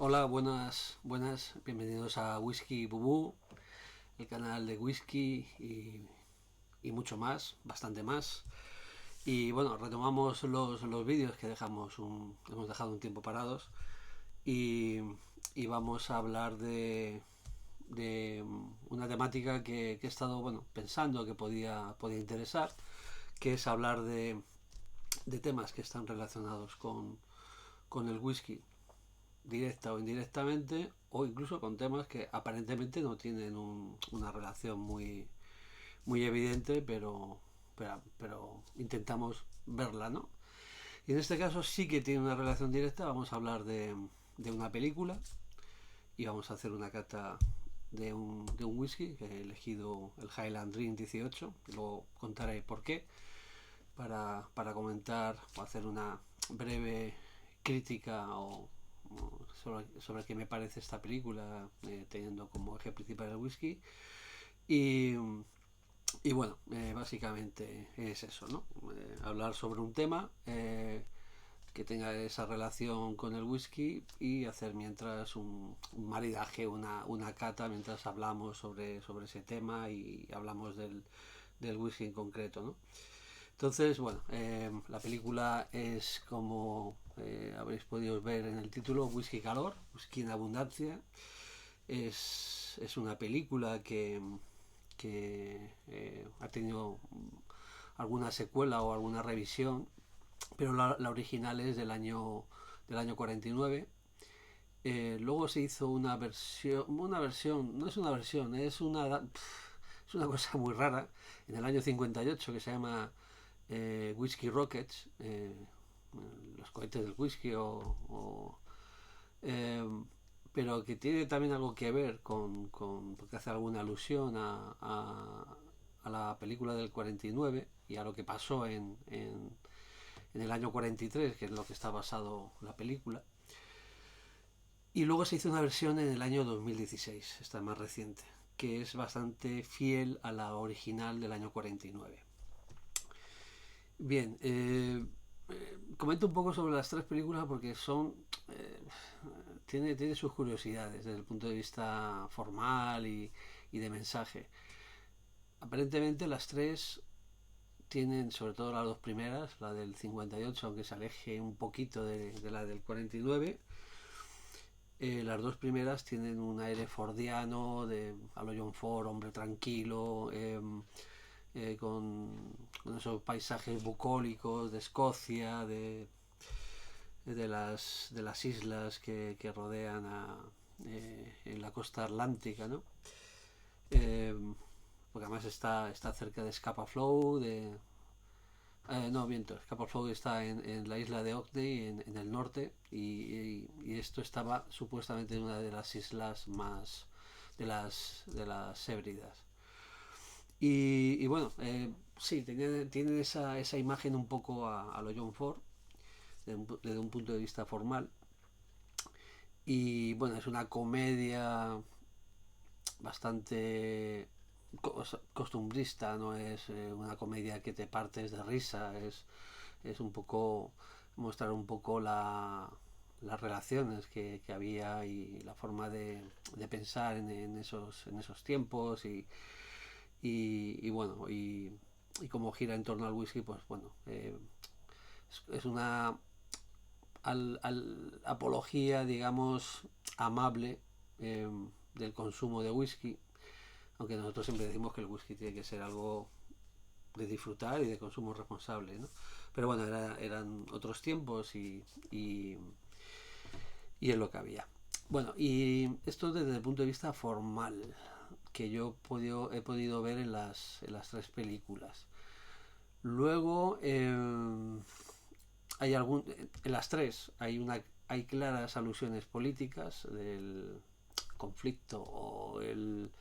Hola, buenas, bienvenidos a Whisky Bubú, el canal de whisky y mucho más, bastante más. Y bueno, retomamos los vídeos que hemos dejado un tiempo parados y, y vamos a hablar de una temática que he estado pensando que podía interesar, que es hablar de temas que están relacionados con el whisky directa o indirectamente, o incluso con temas que aparentemente no tienen una relación muy evidente, pero intentamos verla, ¿no? Y en este caso sí que tiene una relación directa. Vamos a hablar de una película y vamos a hacer una cata de un whisky que he elegido, el Highland Dream 18, y luego contaré por qué, para comentar o hacer una breve crítica sobre qué me parece esta película, teniendo como eje principal el whisky. Y, y bueno, básicamente es eso, ¿no? Hablar sobre un tema que tenga esa relación con el whisky y hacer mientras un maridaje, una cata mientras hablamos sobre ese tema y hablamos del whisky en concreto, ¿no? Entonces, bueno, la película es como habréis podido ver en el título, Whisky Calor, Whisky en Abundancia. Es una película que ha tenido alguna secuela o alguna revisión, pero la original es del año 49. Luego se hizo una versión, no es una versión, es una cosa muy rara, en el año 58, que se llama Whisky Rockets, los cohetes del whisky, eh, pero que tiene también algo que ver porque hace alguna alusión a la película del 49 y a lo que pasó en el año 43, que es lo que está basado la película. Y luego se hizo una versión en el año 2016, esta más reciente, que es bastante fiel a la original del año 49. Bien, comento un poco sobre las tres películas porque eh, tiene sus curiosidades desde el punto de vista formal y de mensaje. Aparentemente las tres tienen, sobre todo las dos primeras, la del 58, aunque se aleje un poquito de la del 49, las dos primeras tienen un aire fordiano, a lo John Ford, hombre tranquilo, con esos paisajes bucólicos de Escocia, de las islas que rodean en la costa atlántica, ¿no? Eh, Porque además está cerca de Scapa Flow, no, miento, Scapa Flow está en la isla de Orkney, en el norte, y esto estaba supuestamente en una de las islas más de las Hébridas. Y bueno, sí, tiene esa imagen un poco a lo John Ford, desde un punto de vista formal. Y bueno, es una comedia bastante costumbrista, no es una comedia que te partes de risa, es un poco mostrar un poco las relaciones que había y la forma de pensar en esos tiempos y bueno, y cómo gira en torno al whisky, pues bueno, es una apología, digamos, amable eh, del consumo de whisky, aunque nosotros siempre decimos que el whisky tiene que ser algo de disfrutar y de consumo responsable, ¿no? Pero bueno, eran otros tiempos y es lo que había. Bueno, y esto desde el punto de vista formal, que yo he podido ver en las tres películas. Luego, en las tres hay claras alusiones políticas del conflicto o el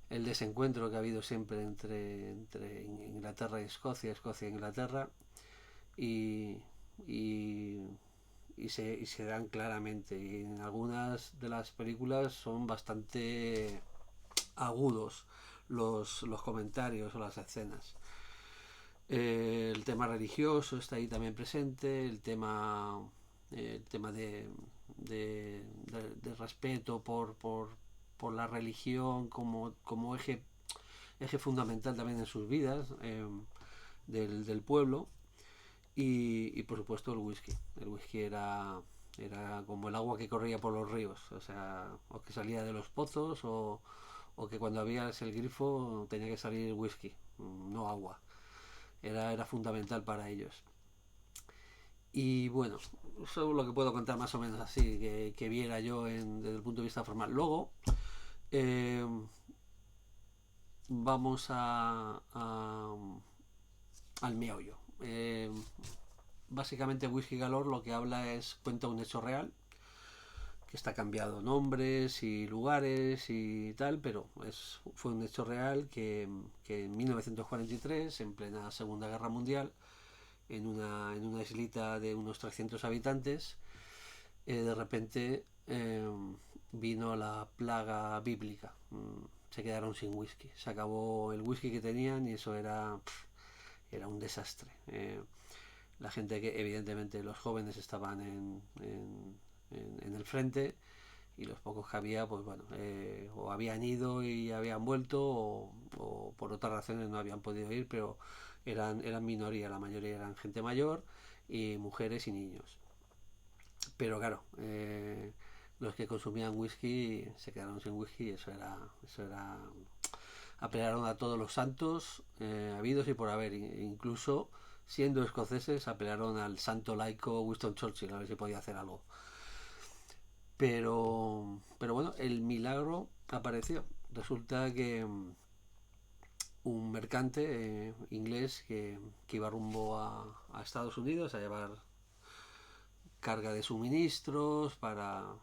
desencuentro que ha habido siempre entre Inglaterra y Escocia, Escocia e Inglaterra, y, y, y se dan claramente. Y en algunas de las películas son bastante agudos los comentarios o las escenas. El tema religioso está ahí también presente, el tema de respeto por la religión como eje fundamental también en sus vidas, del pueblo. Y por supuesto el whisky. El whisky era como el agua que corría por los ríos, o sea, o que salía de los pozos, o que cuando abrías el grifo tenía que salir whisky, no agua. Era fundamental para ellos. Y bueno, eso es lo que puedo contar más o menos así, que viera yo desde el punto de vista formal. Luego, eh, vamos al meollo. Básicamente Whisky Galore lo que habla cuenta un hecho real, que está cambiado nombres y lugares y tal, pero fue un hecho real que en 1943, en plena Segunda Guerra Mundial, en una islita de unos 300 habitantes, de repente vino la plaga bíblica. Se quedaron sin whisky. Se acabó el whisky que tenían y eso era un desastre. La gente que, evidentemente, los jóvenes estaban en el frente, y los pocos que había, pues bueno, o habían ido y habían vuelto, o por otras razones no habían podido ir, pero eran minoría. La mayoría eran gente mayor y mujeres y niños. Pero claro, los que consumían whisky se quedaron sin whisky, y eso era apelaron a todos los santos habidos y por haber, incluso siendo escoceses apelaron al santo laico Winston Churchill a ver si podía hacer algo. Pero bueno, el milagro apareció. Resulta que un mercante inglés que iba rumbo a Estados Unidos a llevar carga de suministros para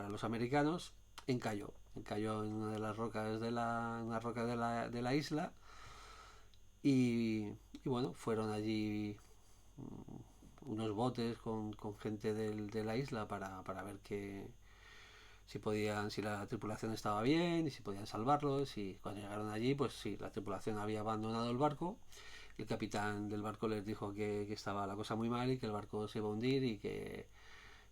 los americanos, encalló en una de las rocas de la isla, y bueno, fueron allí unos botes con gente de la isla para ver si la tripulación estaba bien y si podían salvarlos. Y cuando llegaron allí, pues sí, la tripulación había abandonado el barco. El capitán del barco les dijo que estaba la cosa muy mal y que el barco se iba a hundir, y que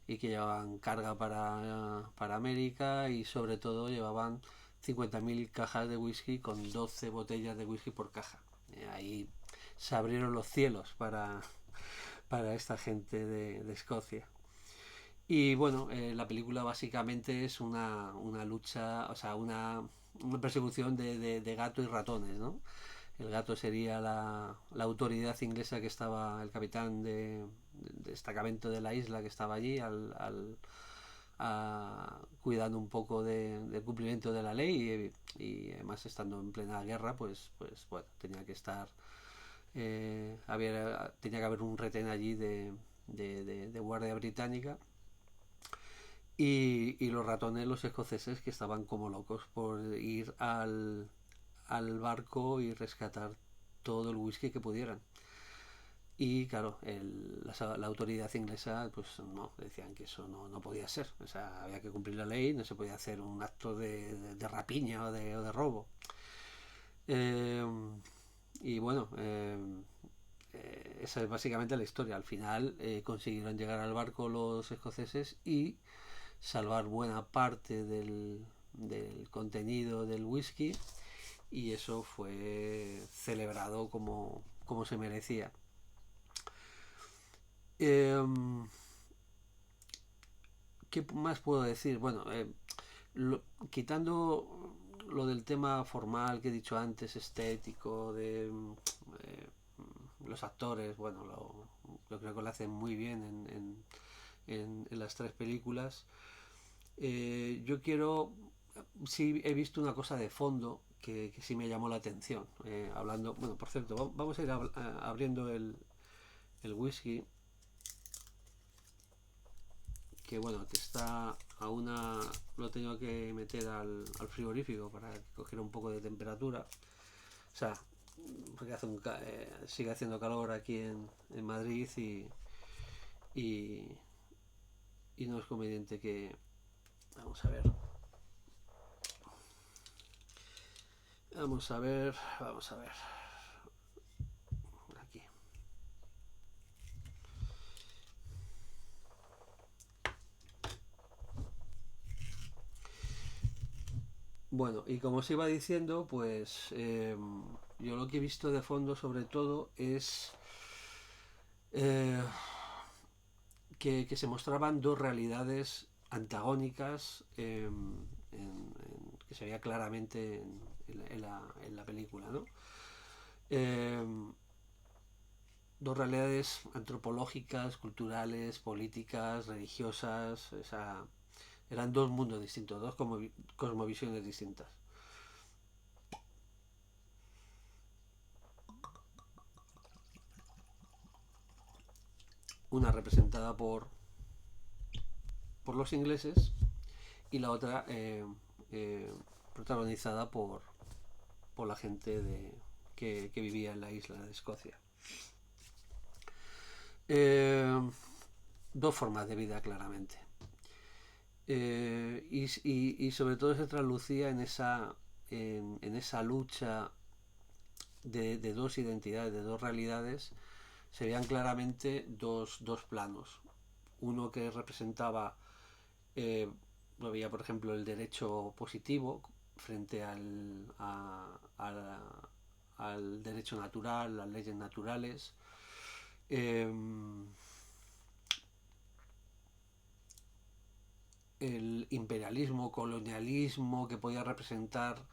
llevaban carga para América, y sobre todo llevaban 50.000 cajas de whisky con 12 botellas de whisky por caja. Ahí se abrieron los cielos para esta gente de Escocia. Y bueno, la película básicamente es una lucha, o sea, una persecución de gato y ratones, ¿no? El gato sería la autoridad inglesa que estaba, el capitán de destacamento de la isla que estaba allí cuidando un poco del cumplimiento de la ley, y además estando en plena guerra, pues bueno, tenía que estar, tenía que haber un retén allí de guardia británica. Y los ratones, los escoceses, que estaban como locos por ir al barco y rescatar todo el whisky que pudieran. Y claro, la autoridad inglesa pues no, decían que eso no podía ser. O sea, había que cumplir la ley, no se podía hacer un acto de rapiña o de robo. Eh, y bueno, esa es básicamente la historia. Al final consiguieron llegar al barco los escoceses y salvar buena parte del contenido del whisky, y eso fue celebrado como se merecía. Eh, ¿Qué más puedo decir? Bueno, quitando lo del tema formal que he dicho antes, estético, de los actores, bueno, yo creo que lo hacen muy bien en las tres películas. Yo sí he visto una cosa de fondo que sí me llamó la atención. Hablando, bueno, por cierto, vamos a ir abriendo el whisky, que bueno, que está lo tengo que meter al frigorífico para que cogiera un poco de temperatura. O sea, porque sigue haciendo calor aquí en Madrid, y no es conveniente que... Vamos a ver. Vamos a ver. Aquí. Bueno, y como os iba diciendo, pues yo lo que he visto de fondo sobre todo es eh, que se mostraban dos realidades antagónicas que se veía claramente en la película, ¿no? Eh, Dos realidades antropológicas, culturales, políticas, religiosas, o sea, eran dos mundos distintos, dos cosmovisiones distintas. Una representada por los ingleses y la otra eh, protagonizada por la gente que vivía en la isla de Escocia. Eh, Dos formas de vida claramente. Y sobre todo se traducía en esa lucha de dos identidades, de dos realidades, se veían claramente dos planos. Uno que representaba, eh, había por ejemplo el derecho positivo frente al derecho natural, las leyes naturales. Eh, el imperialismo, colonialismo que podía representar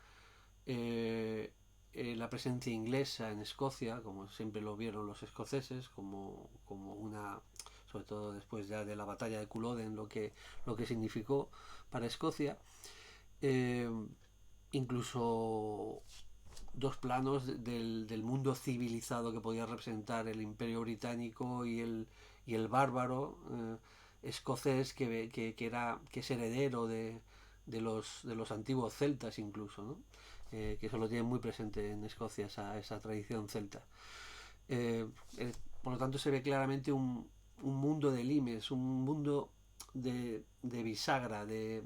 la presencia inglesa en Escocia, como siempre lo vieron los escoceses, como una, sobre todo después ya de la batalla de Culloden, lo que significó para Escocia. Eh, Incluso dos planos del mundo civilizado que podía representar el imperio británico y el bárbaro escocés que es heredero de los antiguos celtas incluso, ¿no? Que eso lo tienen muy presente en Escocia, esa tradición celta. Eh, por lo tanto se ve claramente un mundo de limes, un mundo de bisagra, de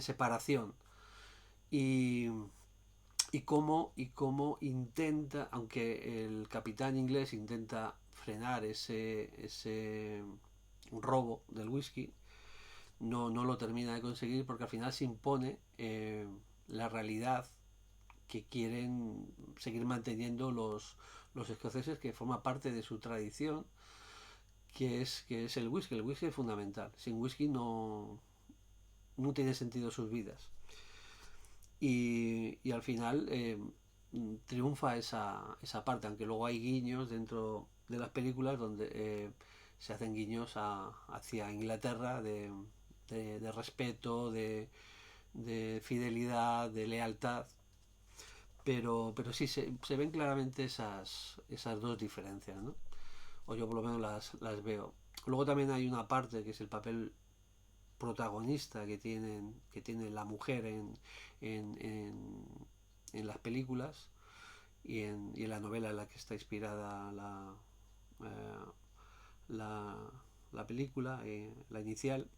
separación. Y, y cómo intenta, aunque el capitán inglés intenta frenar ese robo del whisky, no lo termina de conseguir porque al final se impone la realidad que quieren seguir manteniendo los escoceses, que forma parte de su tradición, que es el whisky. El whisky es fundamental. Sin whisky no tiene sentido sus vidas. Y al final triunfa esa parte, aunque luego hay guiños dentro de las películas donde se hacen guiños hacia Inglaterra de respeto, de fidelidad, de lealtad, pero sí se ven claramente esas dos diferencias, ¿no? O yo por lo menos las veo. Luego también hay una parte que es el papel protagonista que tiene la mujer en, en, en las películas y en la novela en la que está inspirada eh, la, la película, la inicial,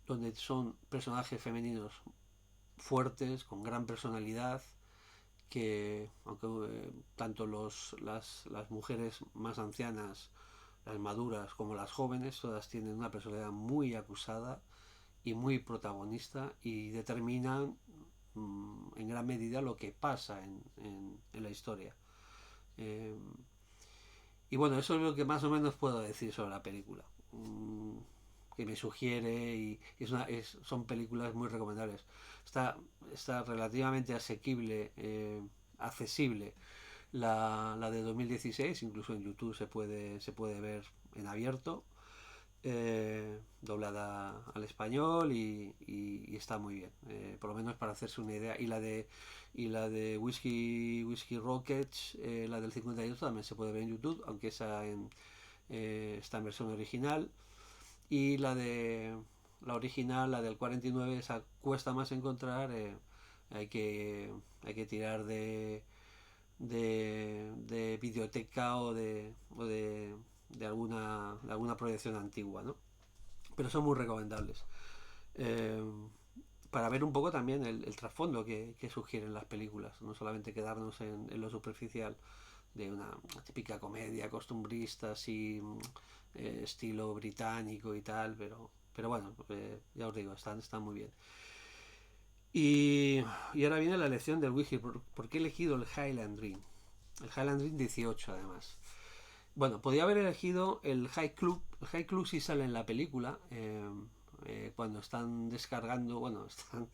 donde son personajes femeninos fuertes, con gran personalidad, que aunque tanto las mujeres más ancianas, las maduras como las jóvenes, todas tienen una personalidad muy acusada y muy protagonista y determinan en gran medida lo que pasa en la historia. Eh, y bueno, eso es lo que más o menos puedo decir sobre la película. Que me sugiere y son películas muy recomendables. Está, está relativamente asequible, accesible la de 2016, incluso en YouTube se puede ver en abierto, doblada al español y está muy bien, por lo menos para hacerse una idea. Y la de Whiskey Rockets, la del 58 también se puede ver en YouTube, aunque está en versión original. Y la original, la del 49, esa cuesta más encontrar, hay que, hay que tirar de videoteca de alguna proyección antigua, ¿no? Pero son muy recomendables. Eh, para ver un poco también el trasfondo que sugieren las películas, no solamente quedarnos en lo superficial de una típica comedia costumbrista, así, estilo británico y tal, pero bueno, ya os digo, están muy bien. Y ahora viene la elección del whisky. ¿Por qué he elegido el Highland Dream? El Highland Dream 18 además. Bueno, podía haber elegido el High Club. El High Club sí sale en la película. Cuando están descargando, bueno, están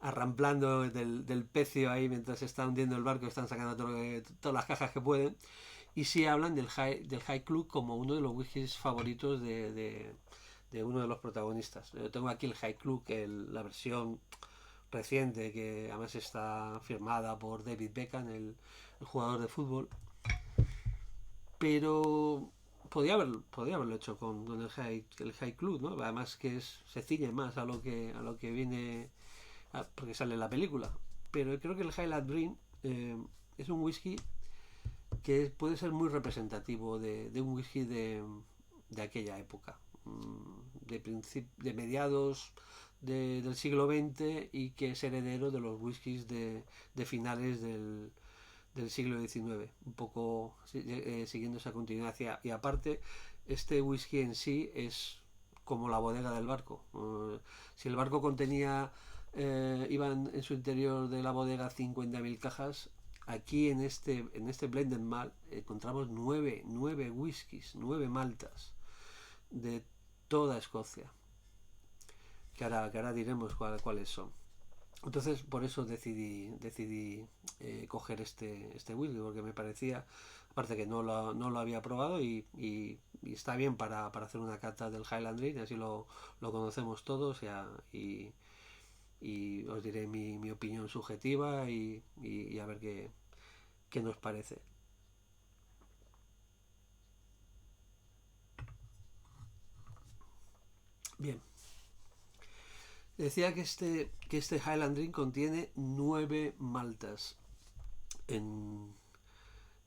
arramplando del pecio ahí mientras se está hundiendo el barco, están sacando todas las cajas que pueden. Y sí hablan del High Club como uno de los whiskies favoritos de uno de los protagonistas. Yo tengo aquí el High Club, la versión reciente, que además está firmada por David Beckham, el jugador de fútbol. Pero podía haberlo hecho con el High Club, ¿no? Además que se ciñe más a lo que viene, porque sale en la película. Pero creo que el Highland Dream es un whisky que puede ser muy representativo de un whisky de aquella época, de mediados del siglo XX, y que es heredero de los whiskies de finales del siglo XIX, un poco siguiendo esa continuidad. Y aparte, este whisky en sí es como la bodega del barco. Si el barco contenía, iban en su interior de la bodega 50.000 cajas, aquí en este blended malt encontramos nueve whiskies, 9 maltas de toda Escocia, que ahora diremos cuáles son. Entonces por eso decidí coger este whisky, porque me parecía, aparte que no lo había probado, y está bien para hacer una cata del Highland Dream, así lo conocemos todos, y os diré mi opinión subjetiva, y a ver qué nos parece. Bien, decía que este Highland Dream contiene 9 maltas. En,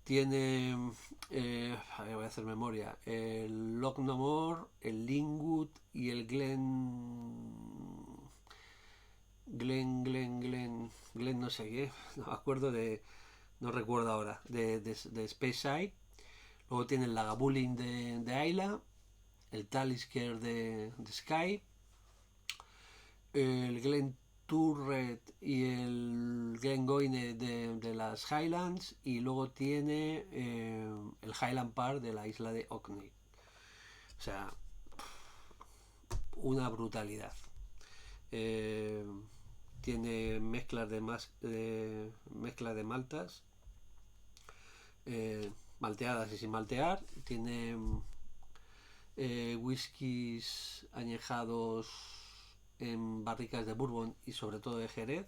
Tiene, a ver, voy a hacer memoria, el Lochnomore, el Lingwood y el Glen no sé qué, no me acuerdo no recuerdo ahora, de Speyside. Luego tiene el Lagavulin de Ayla, el Talisker de Skye, el Glen Turret y el Glengoyne de las Highlands, y luego tiene el Highland Park de la isla de Orkney. O sea, una brutalidad. Eh, Tiene mezclas de maltas, malteadas y sin maltear. Tiene whiskies añejados en barricas de bourbon y sobre todo de Jerez,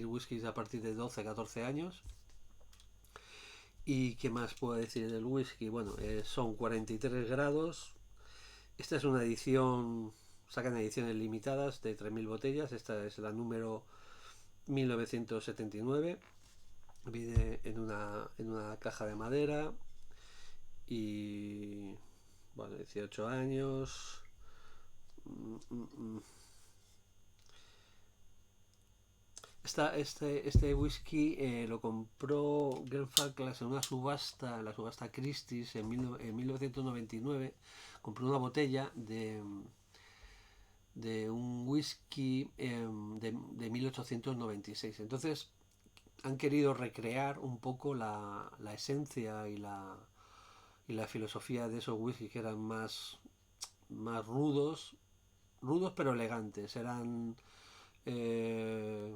whiskies a partir de 12 14 años. ¿Y qué más puedo decir del whisky? Bueno, son 43 grados. Esta es una edición, sacan ediciones limitadas de 3.000 botellas. Esta es la número 1979. Viene en una caja de madera. Y bueno, 18 años. Este whisky lo compró Glenfarclas en una subasta, en la subasta Christie's en 1999. Compró una botella de un whisky de 1896. Entonces han querido recrear un poco la esencia y la filosofía de esos whiskies, que eran más rudos pero elegantes. Eh,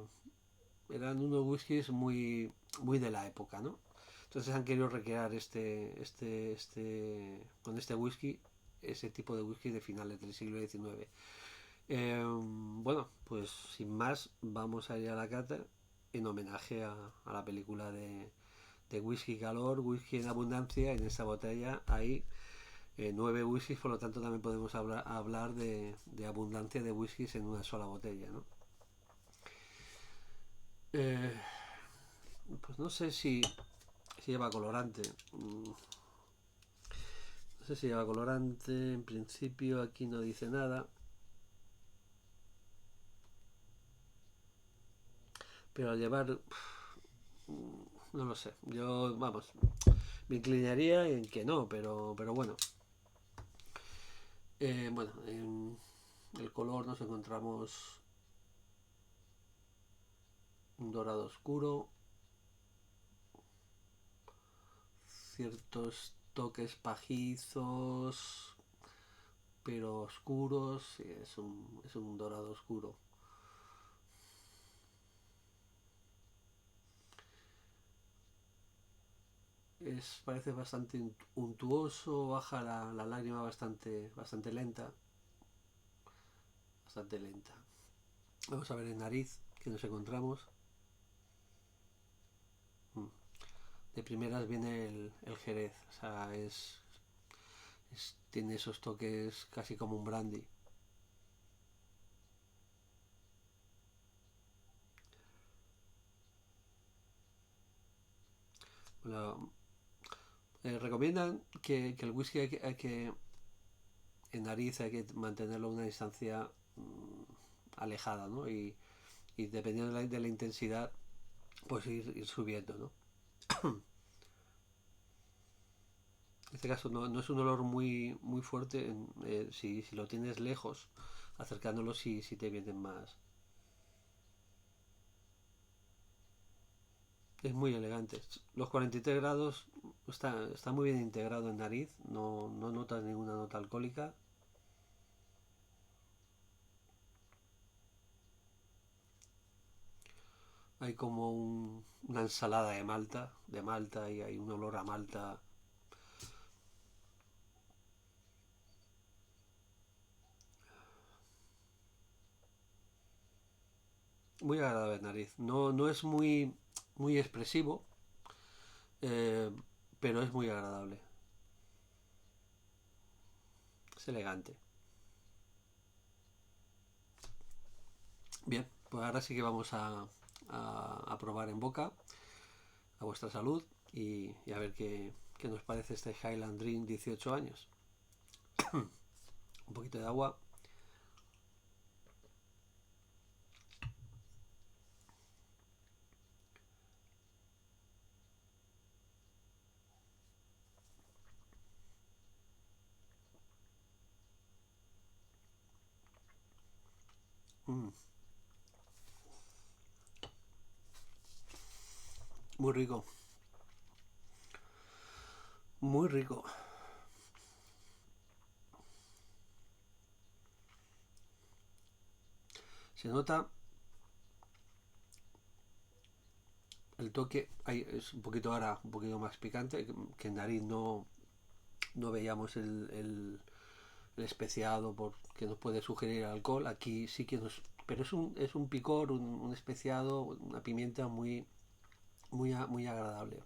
Eran unos whiskies muy de la época, ¿no? Entonces han querido recrear con este whisky, ese tipo de whisky de finales del siglo XIX. Bueno, pues sin más, vamos a ir a la cata en homenaje a la película de Whisky Calor, Whisky en Abundancia. En esta botella hay 9 whiskies, por lo tanto también podemos hablar de abundancia de whiskies en una sola botella, ¿no? Eh, pues no sé si lleva colorante. No sé si lleva colorante. En principio aquí no dice nada. Pero al llevar... no lo sé. Yo, vamos, me inclinaría en que no, pero bueno. Bueno, en el color nos encontramos un dorado oscuro, ciertos toques pajizos, pero oscuros, sí, es un dorado oscuro. Parece bastante untuoso, baja la lágrima bastante lenta, bastante lenta. Vamos a ver en nariz que nos encontramos. De primeras viene el jerez, o sea, tiene esos toques casi como un brandy. Bueno, recomiendan que el whisky en nariz hay que mantenerlo a una distancia alejada, ¿no? Y dependiendo de la intensidad, pues ir subiendo, ¿no? En este caso no es un olor muy fuerte. Si lo tienes lejos, acercándolo si te vienen más. Es muy elegante. Los 43 grados está muy bien integrado en nariz. No notas ninguna nota alcohólica. Hay como una ensalada de malta y hay un olor a malta muy agradable en nariz. No es muy expresivo, eh, pero es muy agradable. Es elegante. Bien, pues ahora sí que vamos a probar en boca a vuestra salud y a ver qué nos parece este Highland Dream 18 años. Un poquito de agua. Mm, muy rico, muy rico. Se nota el toque, es un poquito ahora, un poquito más picante, que en nariz no veíamos el especiado que nos puede sugerir el alcohol. Aquí sí que nos... Pero es un picor, un especiado, una pimienta muy agradable.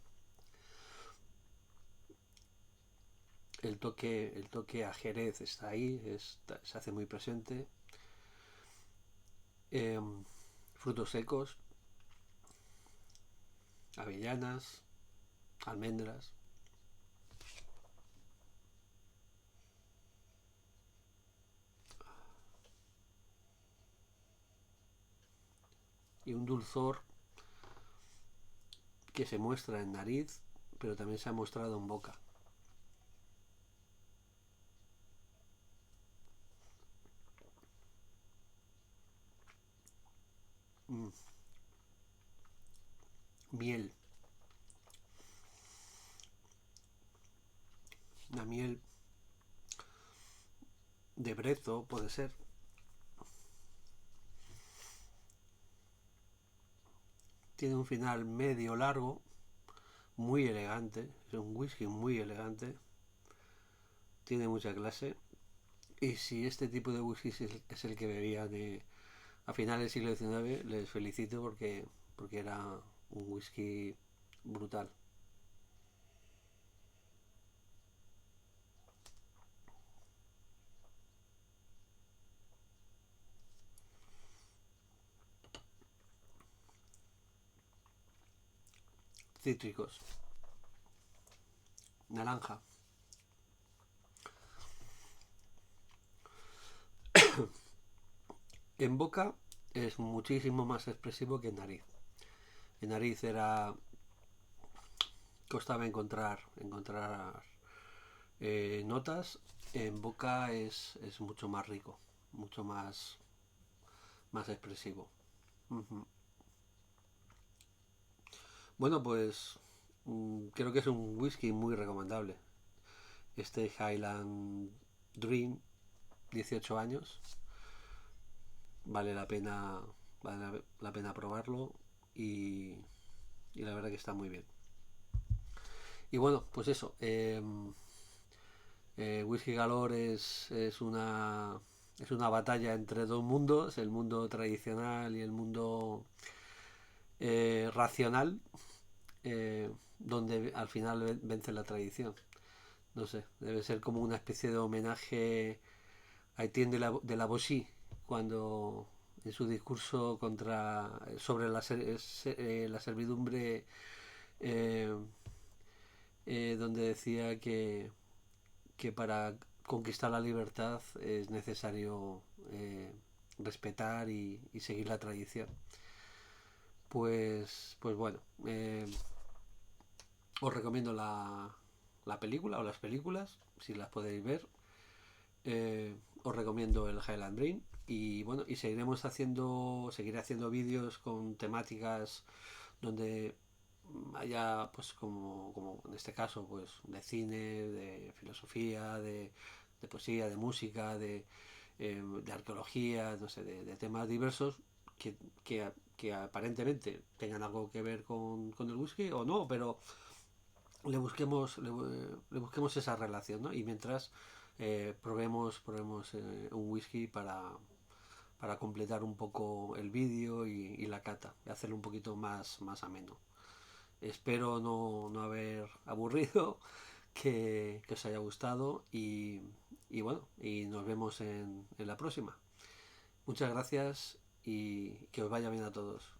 El toque a Jerez está ahí, se hace muy presente. Eh, Frutos secos, avellanas, almendras y un dulzor que se muestra en nariz, pero también se ha mostrado en boca. Mm, miel, una miel de brezo puede ser. Tiene un final medio largo, muy elegante, es un whisky muy elegante, tiene mucha clase. Y si este tipo de whisky es el que bebían a finales del siglo XIX, les felicito porque era un whisky brutal. Cítricos, naranja. En boca es muchísimo más expresivo que en nariz. En nariz costaba encontrar notas. En boca es mucho más rico, mucho más expresivo. Uh -huh. Bueno, pues creo que es un whisky muy recomendable. Este Highland Dream, 18 años, vale la pena, vale la pena probarlo y, y la verdad que está muy bien. Y bueno, pues eso, Whisky Galore es una batalla entre dos mundos, el mundo tradicional y el mundo racional, donde al final vence la tradición. No sé, debe ser como una especie de homenaje a Etienne de la Bossy, cuando en su discurso sobre la servidumbre, eh, donde decía que para conquistar la libertad es necesario respetar y seguir la tradición. Pues bueno, os recomiendo la película o las películas, si las podéis ver. Os recomiendo el Highland Dream y bueno, y seguiré haciendo vídeos con temáticas donde haya, pues como en este caso, pues de cine, de filosofía, de poesía, de música, de arqueología, no sé, de temas diversos que, que aparentemente tengan algo que ver con el whisky o no, pero le busquemos esa relación, ¿no? Y mientras probemos un whisky para completar un poco el vídeo y la cata, y hacerlo un poquito más ameno. Espero no haber aburrido, que os haya gustado y bueno, y nos vemos en la próxima. Muchas gracias y que os vaya bien a todos.